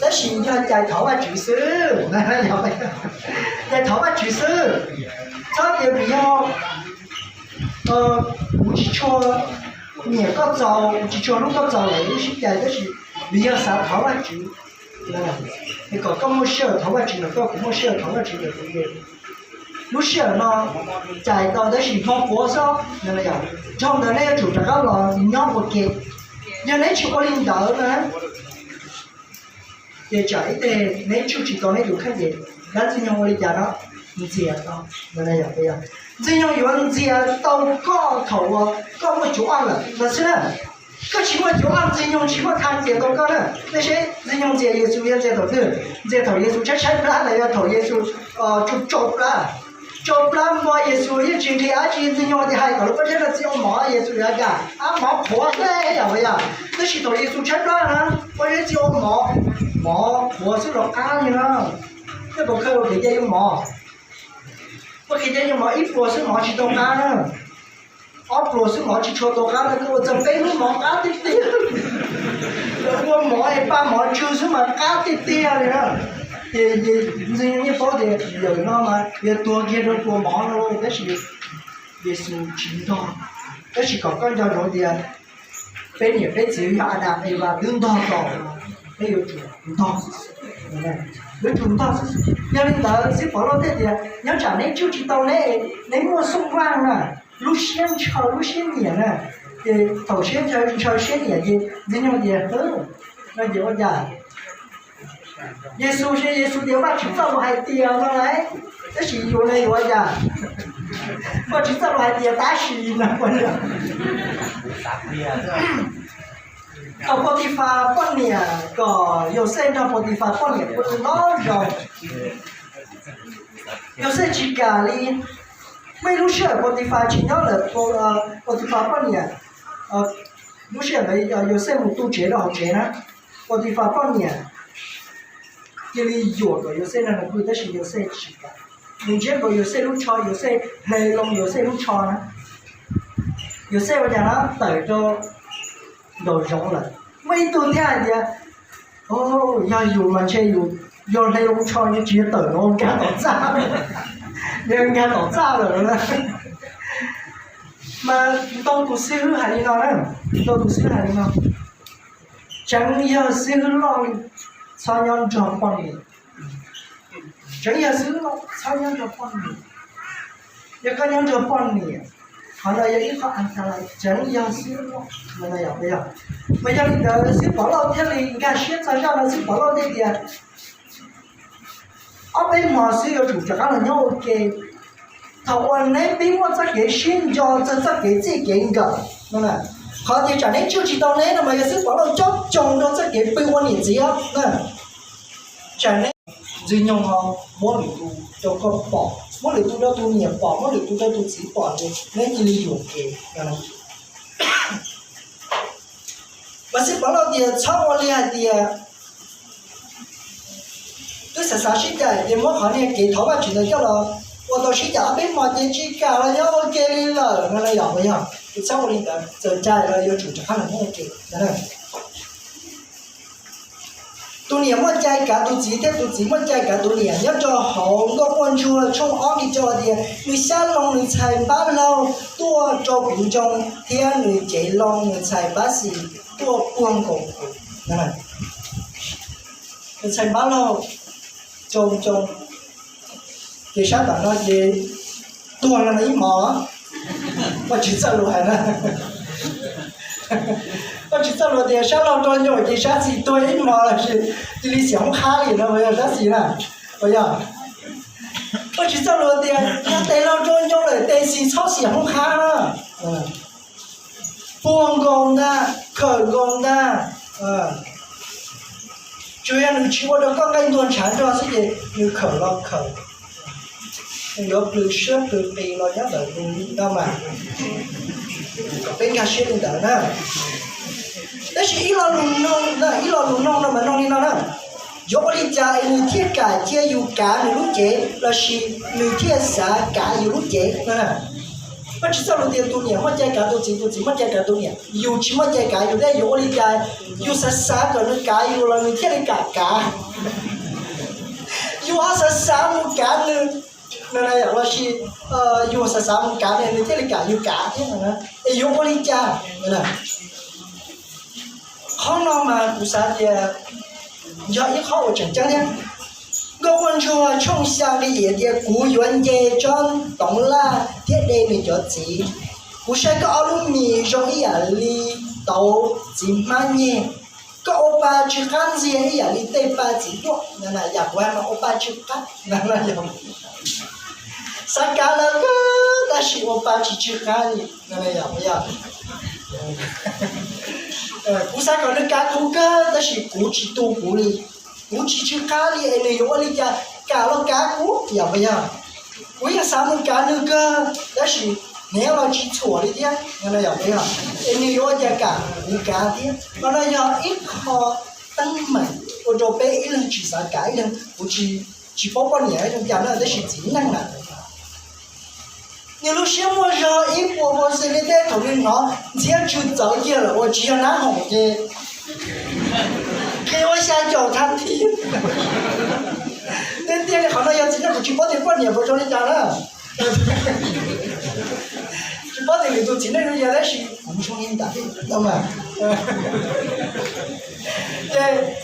但是你看在头发主师，那有没有？在头发主师，差点比较有几撮面个糟，有几撮弄个糟来，有些在就是比较少头发主，那个咁么少头发主，那个咁么少头发主的对不对？lúc xưa nó chạy tàu tới chỉ phong phố sao nên là gì trong đó này chủ các là nhóm một kiện nhưng nếu chỉ có linh đạo nữa để chạy thì nếu chỉ có này đủ khác gì đó chỉ nhau đi đó gì đó nên là gì bây giờ chỉ nhau dùng gì tàu có một chỗ ăn là sao có chỉ có chỗ ăn chỉ nhau chỉ có tham gia tàu có nữa那些只nhau gì耶稣也在头的在头耶稣chắc chắn là lại头耶稣chụp chụp là cho plan mà Giêsu như chuyện thì ai chỉ riêng nhau thì hay còn lúc đó là chỉ ông mỏ Giêsu ra cả mỏ khóa thế vậy à thế chỉ tội Giêsu chết đó hả có cái chỉ ông mỏ số lọc cá như đó cái bộ khơi thì dây ông mỏ có khi dây ông mỏ ít bộ số mỏ chỉ tôm cá nữa ốp bộ số mỏ chỉ cho tôm cá là cái chấm bánh lúc mỏ cá tít tít rồi mỏ ấy ba mỏ chưa số mà cá tít tít này đó thì như phố thì giờ nó mà giờ tua kia nó tua mỏ nó cái gì về sự chỉ đó cái gì còn con cho nó thì bên nhiều cái chữ họ đạt thì và tương đo rồi cái yêu chủ đo với chúng ta cho nên là sẽ bỏ lỡ thế thì nhớ trả nên chú chỉ tàu này lấy mua xung quanh à lúc xem nhỉ nè thì tàu xem nhỉ gì nhau gì hơn nó nhiều giờ Giêsu điều mà chúng ta phải tiền mà đấy, cái gì vô này vậy à? Mà chúng ta phải tiền tá gì là quan trọng. Ở Potiphar con nè, có Joseph trong Potiphar con nè, nó rồi. Joseph chỉ cả đi, mấy lúc xưa Potiphar chỉ nhớ là Potiphar con nè, lúc xưa đấy Joseph một tu chế đó chế đó, Potiphar con nè. Cái lý do của Joseph là người ta chỉ Joseph chỉ cả, mình chỉ có Joseph lúc cho Joseph hay lòng Joseph lúc cho nữa, Joseph bây giờ nó tới cho đồ rộng rồi, mấy tuần thế này à, giờ dùng mà chơi dùng hay lúc cho như chỉ tới nó cả tổ ra, nhưng cả tổ ra rồi đó, mà đâu tu sư hay đi nào đấy, đâu tu sư hay đi nào, chẳng giờ sư lo sao nhân cho con mình, chẳng giờ xứ nó sao nhân cho con mình, giờ cái nhân cho con mình, họ là giờ ít có ăn lại, chẳng giờ xứ nó, mà là bây giờ mình đã xứ bỏ lỡ thế này, cái xứ sao cho nó xứ bỏ lỡ thế kìa, ở bên mà xứ有主角là nhau cái, thầu anh ấy bên mà chắc cái xin cho chắc cái gì cái cái, đúng không? Họ thì chẳng nên chưa chỉ tao nên là mà cái bảo đâu chốt trồng đó chắc cái bên quan điểm gì á, nè, chẳng nên riêng nhau họ mỗi người tu cho con bỏ, mỗi người tu đó tu nhiều bỏ, mỗi người tu đó tu chỉ bỏ thôi, nên như lý dùng cái này. Và sẽ bảo đâu thì sau qua liền thì tôi sẽ sáng sinh cái thì mỗi họ này cái tháo ra chuyện cho là, tôi tôi sẽ giả bên mà thì chỉ cả là nhau cái đi là nó là giả vậy hả? Sau một lần giờ trai là yêu chủ cho khá là ok, đó này. Tôi niệm một trai cả tôi chỉ một trai cả tôi niệm nhớ cho họ có quan chú là trong óc đi cho thì người xa lòng người xài bá lâu tua cho cũng trong thiên người chạy lòng người xài bá gì tua buông cổ, đó này. Người xài bá lâu trong thì sao bạn nói gì tua là mấy mỏ mà chỉ sợ luôn hả mà chỉ sợ luôn thì sao lâu cho nhau thì sao gì tôi ít mà là chỉ đi sống khá gì đâu bây giờ sao gì nè bây giờ mà chỉ sợ luôn thì nhà tây lâu cho nhau lại tây gì sao sống khá nữa buông gồng ra khởi gồng ra chủ yếu là chỉ có được các cái tuần sáng cho cái gì như khởi lo khởi nó từ sớm từ tì nó nhớ tới đâu mà bên nhà xe đến đó nè đấy chỉ ít lo lùng nông mà nông đi nào nè dỗ đi chạy người thiết cả chia dù cả người lúc chế là chỉ người thiết xã cả người lúc chế nè 不知道了点多年，没见干多几多几，没见干多年，有去没见干，有的有我的干，有13个人干，有了你天的干干，有23个干呢。那来呀，我是有13个干的，你天的干有干的呢，有我的家，那。好浪漫，不啥的，要一好我真讲的。我问说从小的夜的古园夜中东啦，天地没着急，不是个奥鲁米容易啊里都金满年，个欧巴去看些呀里对巴几多，那那也不嘛欧巴去看，那那也。啥干了个，但是欧巴去看你，那那也不要。不啥个人干苦个，但是苦去多苦哩。估计去干哩，那有我哩家干了干苦，要不要？我也啥么干那个，但是年老记错了点，那要不要？那有我家干，你干的，那要一号等门，我就被一人去啥干一人，不去包包年人家那都是真能了。你都什么时候一波波是你在头里拿，这样就着急了，我只要拿红的。给我想叫他听，那店里好像要真的不去包点过年不说你家了，去包点里头真的人家那是不重新打的，懂吗？对，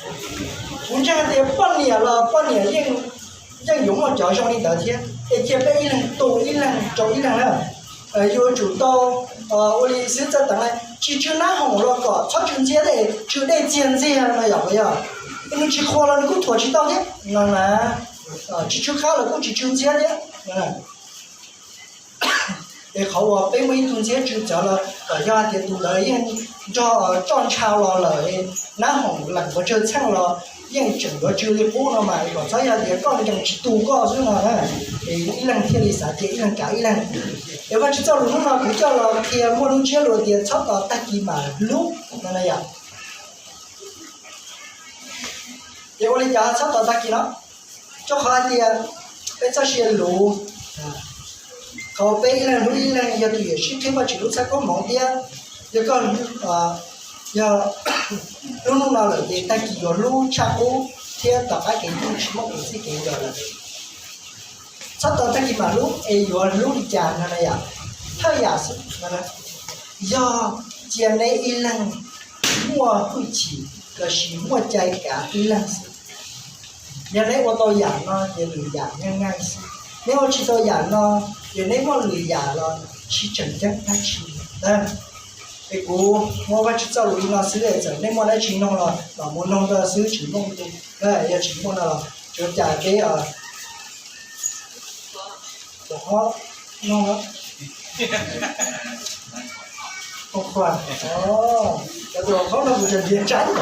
我这样的半年了，半年人用我叫上你聊天，这边一人多一人找一人了，有主到我的现在等来。就拿红了个，超中间的就得剪这样了，要不要？你去喝了，你给我拖去到的，去看了，我去中间的，好啊，北美中间就叫了，要点多了，人涨潮了，拿红了，我就唱了，人整个就的过了嘛，这样的讲的去多高是嘛？一人贴的啥的，一人干一人。要不去找路嘛，不找了，贴马路街路的草道打几马路，那样。我的家草道打几了，就好的，这些路靠北一人路一人要对，是听不清楚才讲忙的，要讲要弄到了的，打几个路差不贴大概给路什么东西给到了。草道打几马路，有路的家那样，他也是那个，要见那一人，我回去，可是我在家一人是，原来我到养了，也旅养应该是，你我去到养了，原来我旅养了，去镇江他去，结果我去找路老师来整，你我来去弄了，我弄的是去弄的，也去弄了，就家给啊。好，弄了，好快哦，这个好像不是连粘的。